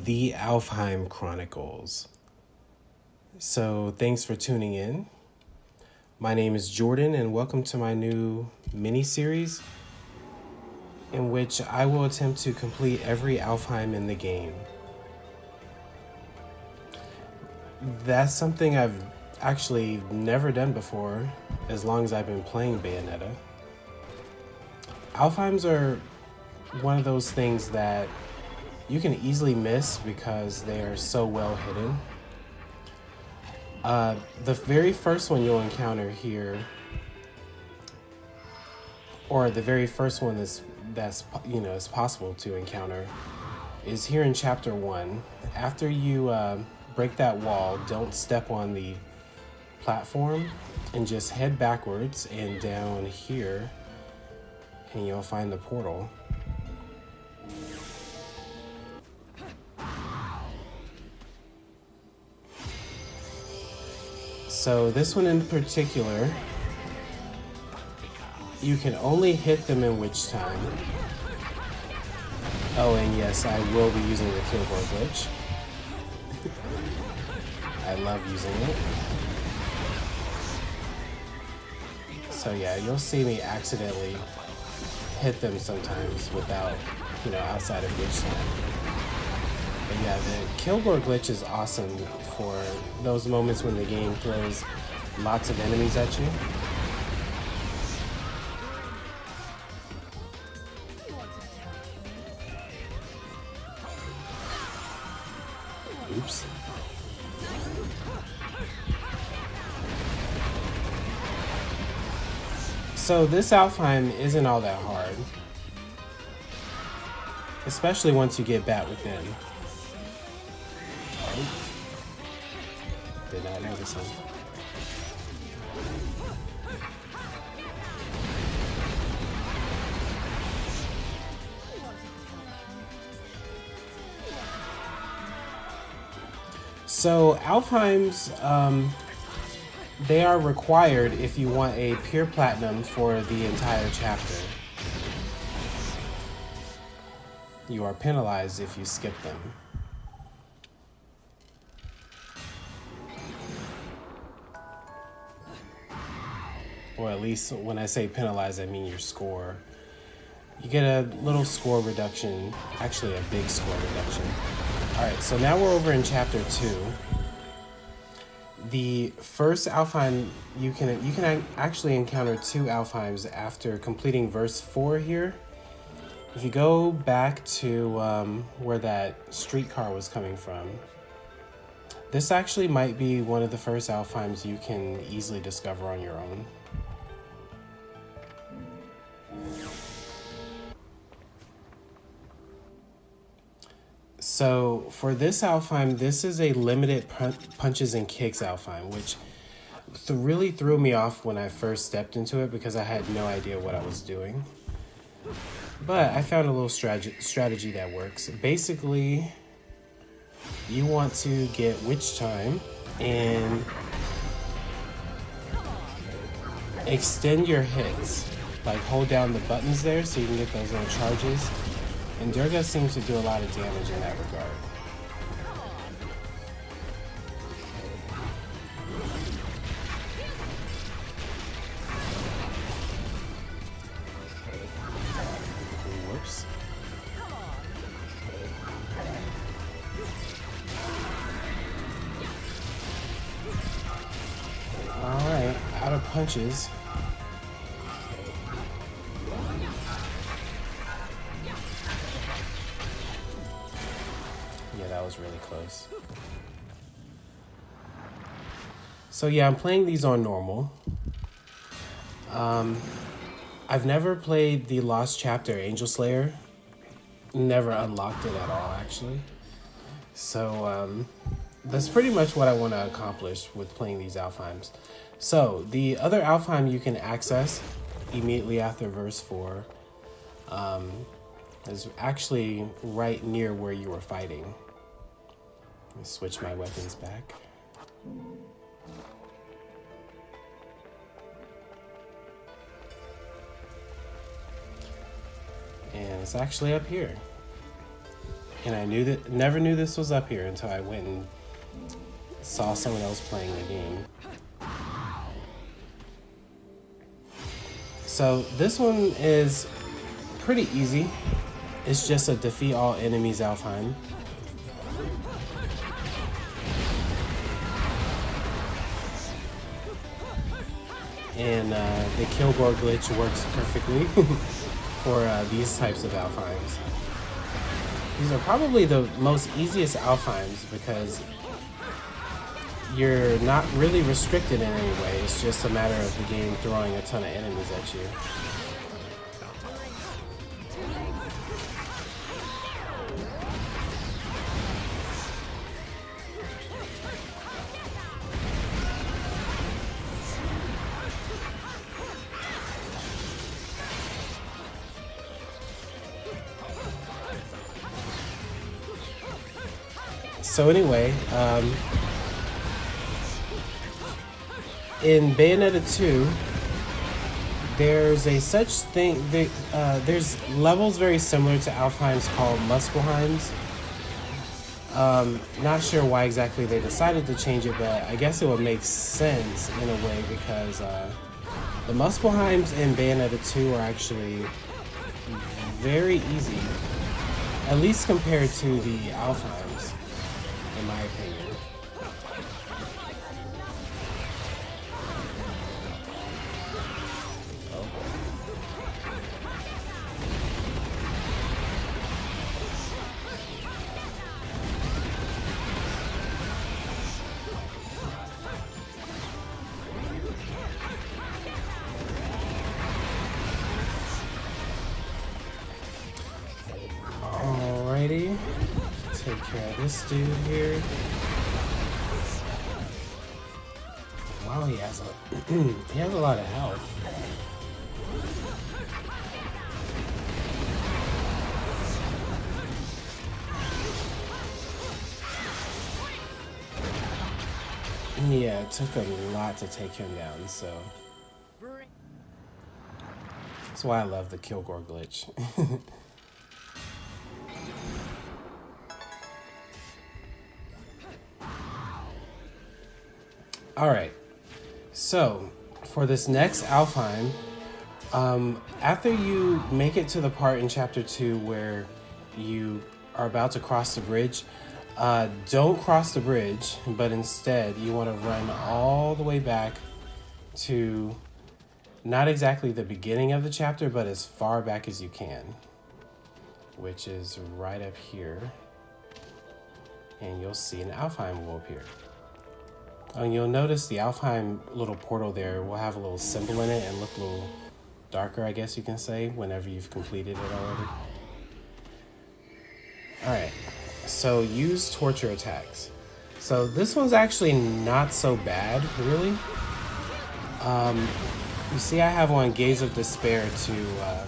the Alfheim Chronicles. So thanks for tuning in. My name is Jordan and welcome to my new mini-series in which I will attempt to complete every Alfheim in the game. That's something I've actually never done before as long as I've been playing Bayonetta. Alfheims are one of those things that you can easily miss because they are so well hidden. The very first one you'll encounter here, or the very first one that's is possible to encounter, is here in chapter 1. After you break that wall, don't step on the platform and just head backwards and down here, and you'll find the portal. So this one in particular, you can only hit them in witch time. Oh, and yes, I will be using the keyboard glitch. I love using it. So yeah, you'll see me accidentally hit them sometimes without, outside of witch time. But yeah, the Kilgore glitch is awesome for those moments when the game throws lots of enemies at you. Oops. So this Alfheim isn't all that hard, especially once you get Bat Within. Did not notice him. So Alfheims, they are required if you want a pure platinum for the entire chapter. You are penalized if you skip them. Or at least when I say penalize, I mean your score. You get a little score reduction, actually a big score reduction. Alright, so now we're over in chapter 2. The first Alfheim, you can actually encounter 2 Alfheims after completing verse 4 here. If you go back to where that streetcar was coming from, this actually might be one of the first Alfheims you can easily discover on your own. So for this Alfheim, this is a limited punches and kicks Alfheim, which really threw me off when I first stepped into it because I had no idea what I was doing. But I found a little strategy that works. Basically, you want to get witch time and extend your hits. Like hold down the buttons there so you can get those little charges. And Durga seems to do a lot of damage in that regard. Whoops. Alright, out of punches. Yeah, that was really close. So yeah, I'm playing these on normal. I've never played the Lost Chapter Angel Slayer. Never unlocked it at all, actually. So that's pretty much what I want to accomplish with playing these Alfheims. So the other Alfheim you can access immediately after verse 4 is actually right near where you were fighting. Let me switch my weapons back. And it's actually up here. And I never knew this was up here until I went and saw someone else playing the game. So this one is pretty easy. It's just a defeat all enemies Alfheim. And the Kilgore glitch works perfectly for these types of Alfheims. These are probably the most easiest Alfheims because you're not really restricted in any way. It's just a matter of the game throwing a ton of enemies at you. So anyway, in Bayonetta 2, there's a such thing, there's levels very similar to Alfheim's called Muspelheims. Not sure why exactly they decided to change it, but I guess it would make sense in a way because the Muspelheims in Bayonetta 2 are actually very easy, at least compared to the Alfheims, in my opinion. Alrighty, take care of this dude here. Wow, he has a lot of health. Yeah, it took a lot to take him down, so that's why I love the Kilgore glitch. Alright, so for this next Alfheim, after you make it to the part in chapter 2 where you are about to cross the bridge, don't cross the bridge, but instead you want to run all the way back to not exactly the beginning of the chapter, but as far back as you can, which is right up here, and you'll see an Alfheim will appear. And you'll notice the Alfheim little portal there will have a little symbol in it and look a little darker, I guess you can say, whenever you've completed it already. Alright, so use torture attacks. So this one's actually not so bad, really. You see I have one Gaze of Despair to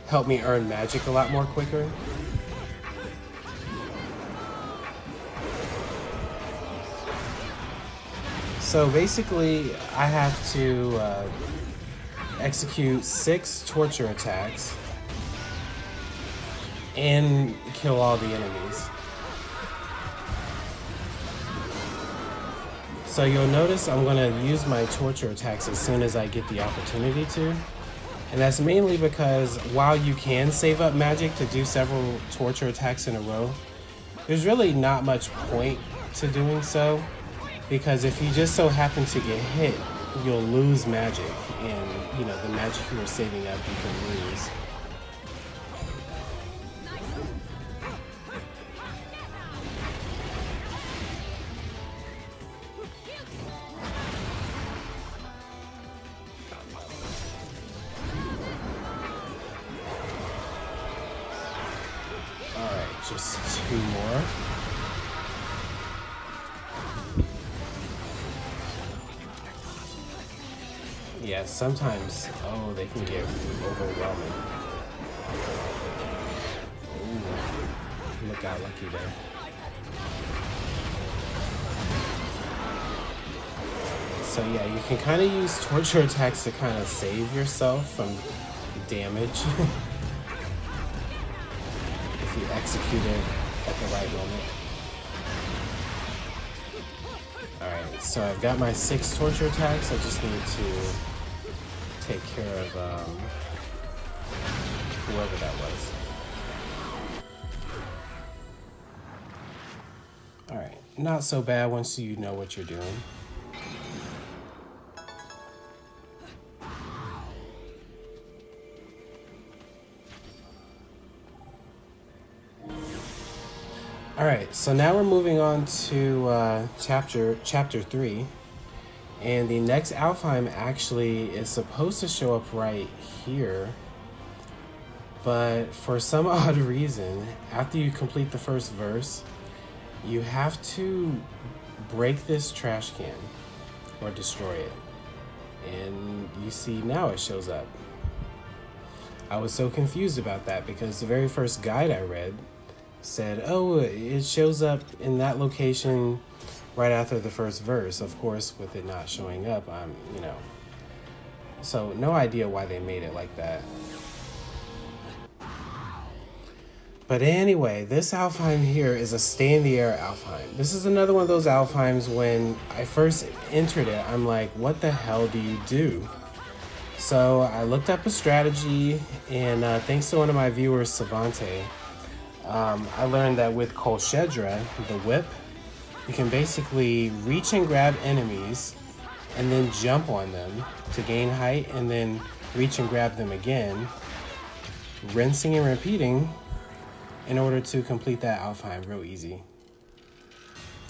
help me earn magic a lot more quicker. So basically, I have to execute 6 torture attacks and kill all the enemies. So you'll notice I'm going to use my torture attacks as soon as I get the opportunity to. And that's mainly because while you can save up magic to do several torture attacks in a row, there's really not much point to doing so. Because if you just so happen to get hit, you'll lose magic, and you know the magic you were saving up you can lose. All right, just 2 more. Yeah, sometimes, they can get overwhelming. Ooh, look out lucky there. So yeah, you can kind of use torture attacks to kind of save yourself from damage. If to execute it at the right moment. Alright, so I've got my 6 torture attacks. I just need to take care of whoever that was. Alright, not so bad once you know what you're doing. Alright, so now we're moving on to chapter 3. And the next Alfheim actually is supposed to show up right here. But for some odd reason, after you complete the first verse, you have to break this trash can or destroy it. And you see now it shows up. I was so confused about that because the very first guide I read said, oh, it shows up in that location right after the first verse. Of course, with it not showing up, so no idea why they made it like that. But anyway, this Alfheim here is a stay-in-the-air Alfheim. This is another one of those Alfheims when I first entered it, I'm like, what the hell do you do? So I looked up a strategy, and thanks to one of my viewers, Savante, I learned that with Kol Shedra, the whip, you can basically reach and grab enemies and then jump on them to gain height, and then reach and grab them again, rinsing and repeating in order to complete that Alfheim real easy.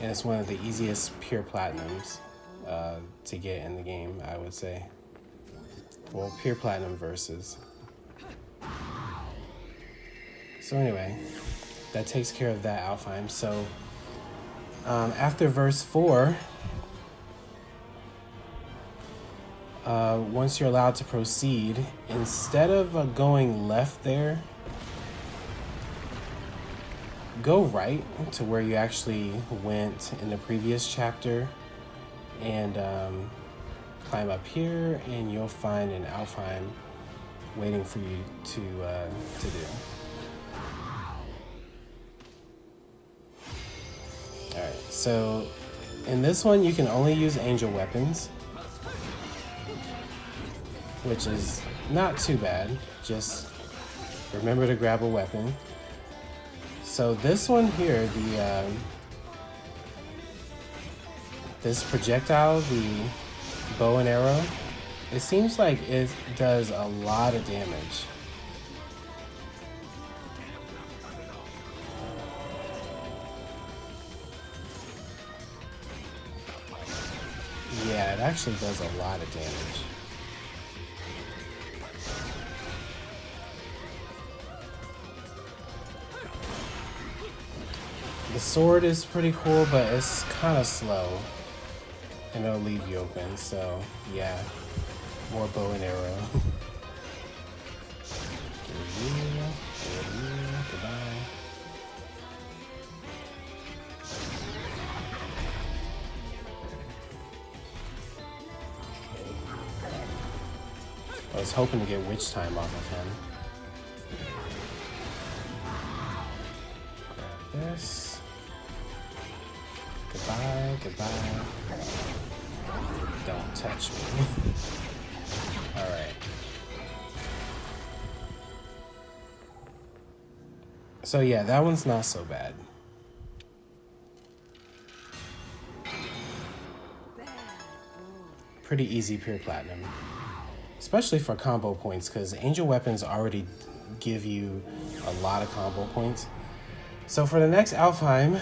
And it's one of the easiest pure platinums to get in the game, I would say. Well, pure platinum versus. So anyway, that takes care of that Alfheim. So after verse 4, once you're allowed to proceed, instead of going left there, go right to where you actually went in the previous chapter, and climb up here, and you'll find an Alfheim waiting for you to do. Alright, so in this one you can only use angel weapons, which is not too bad. Just remember to grab a weapon. So this one here, this projectile, the bow and arrow, it seems like it does a lot of damage. Yeah, it actually does a lot of damage. The sword is pretty cool, but it's kind of slow, and it'll leave you open, so yeah, more bow and arrow. Goodbye. I was hoping to get witch time off of him. Grab this. Goodbye. Don't touch me. Alright. So yeah, that one's not so bad. Pretty easy pure platinum. Especially for combo points, because angel weapons already give you a lot of combo points. So for the next Alfheim,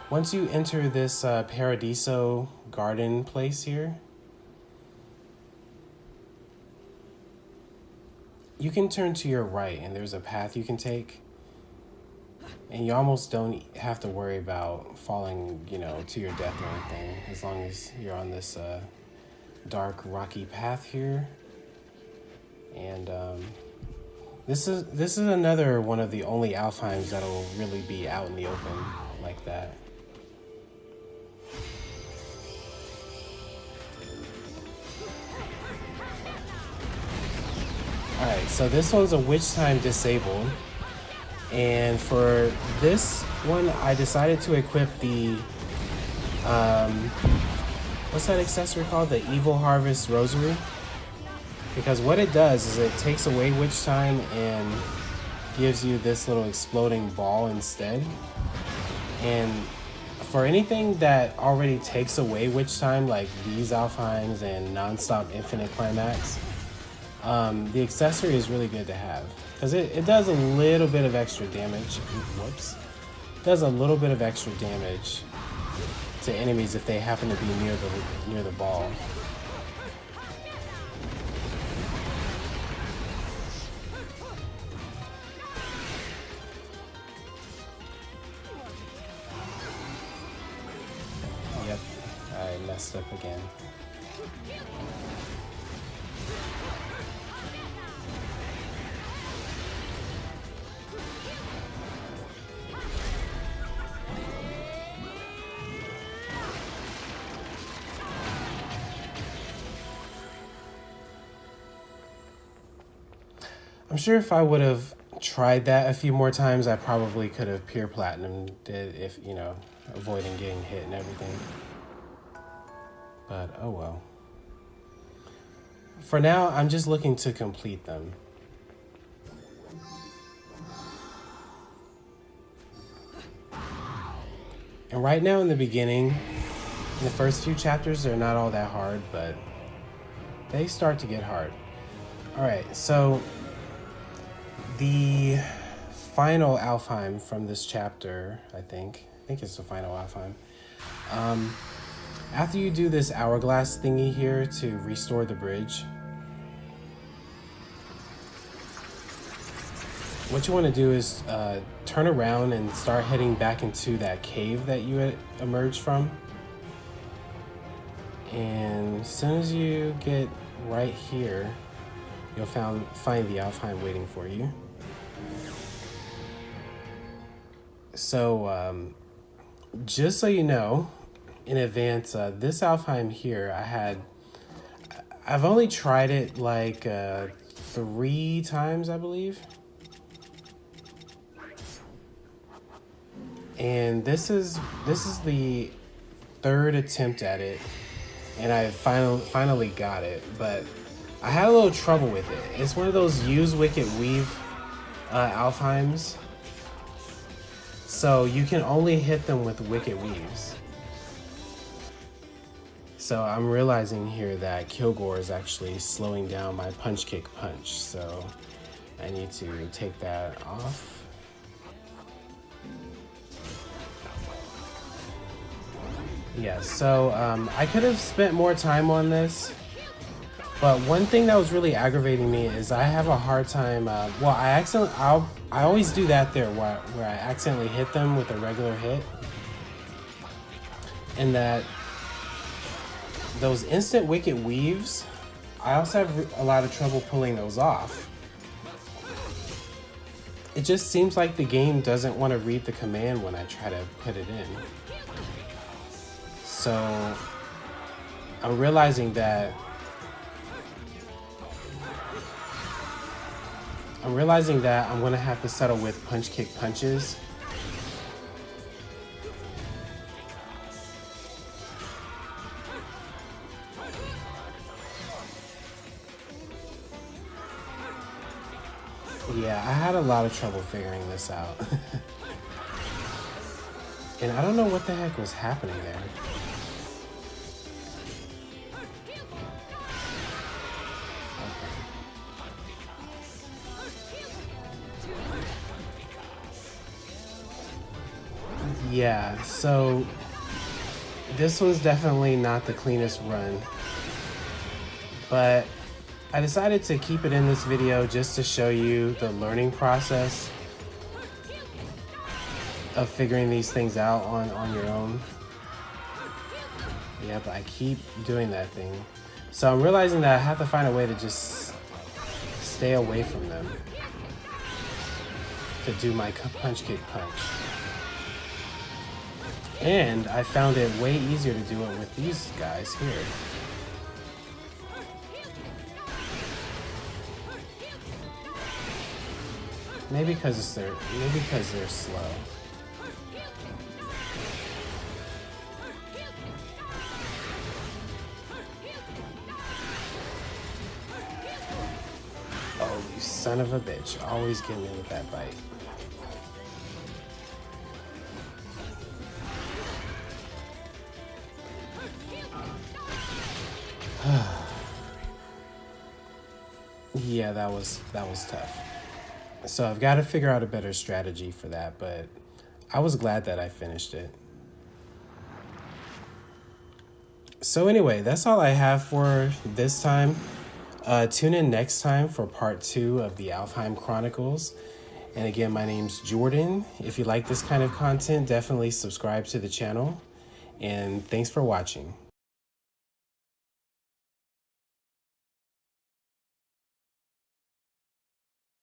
once you enter this Paradiso garden place here, you can turn to your right and there's a path you can take. And you almost don't have to worry about falling, to your death or anything, as long as you're on this dark rocky path here. And this is another one of the only Alfheims that'll really be out in the open like that. Alright, so this one's a witch time disabled, And for this one, I decided to equip the, what's that accessory called? The Evil Harvest Rosary. Because what it does is it takes away witch time and gives you this little exploding ball instead. And for anything that already takes away witch time, like these Alfheims and Nonstop Infinite Climax, the accessory is really good to have. Because it does a little bit of extra damage. Whoops. It does a little bit of extra damage to enemies if they happen to be near the ball. Yep, I messed up again. I'm sure if I would have tried that a few more times, I probably could have pure platinumed it if, you know, avoiding getting hit and everything. But oh well. For now, I'm just looking to complete them. And right now in the beginning, in the first few chapters, they're not all that hard, but they start to get hard. Alright, so the final Alfheim from this chapter, I think it's the final Alfheim. After you do this hourglass thingy here to restore the bridge, what you want to do is turn around and start heading back into that cave that you had emerged from. And as soon as you get right here, you'll find the Alfheim waiting for you. So, just so you know, in advance, this Alfheim here, I've only tried it like 3 times, I believe. And this is the 3rd attempt at it, and I finally got it, but I had a little trouble with it. It's one of those use Wicked Weave Alfheims. So you can only hit them with Wicked Weaves. So I'm realizing here that Kilgore is actually slowing down my punch kick punch. So I need to take that off. Yeah, so I could have spent more time on this. But one thing that was really aggravating me is I have a hard time, I always do that there where I accidentally hit them with a regular hit. And that those instant Wicked Weaves, I also have a lot of trouble pulling those off. It just seems like the game doesn't want to read the command when I try to put it in. So I'm realizing that I'm going to have to settle with punch kick punches. Yeah, I had a lot of trouble figuring this out. And I don't know what the heck was happening there. Yeah, so this was definitely not the cleanest run, but I decided to keep it in this video just to show you the learning process of figuring these things out on your own. Yeah, but I keep doing that thing. So I'm realizing that I have to find a way to just stay away from them to do my punch kick punch. And I found it way easier to do it with these guys here. Maybe because they're slow. Oh, you son of a bitch. Always get me with that bite. Yeah, that was tough. So I've got to figure out a better strategy for that, but I was glad that I finished it. So anyway, that's all I have for this time. Tune in next time for part 2 of the Alfheim Chronicles. And again, my name's Jordan. If you like this kind of content, definitely subscribe to the channel. And thanks for watching.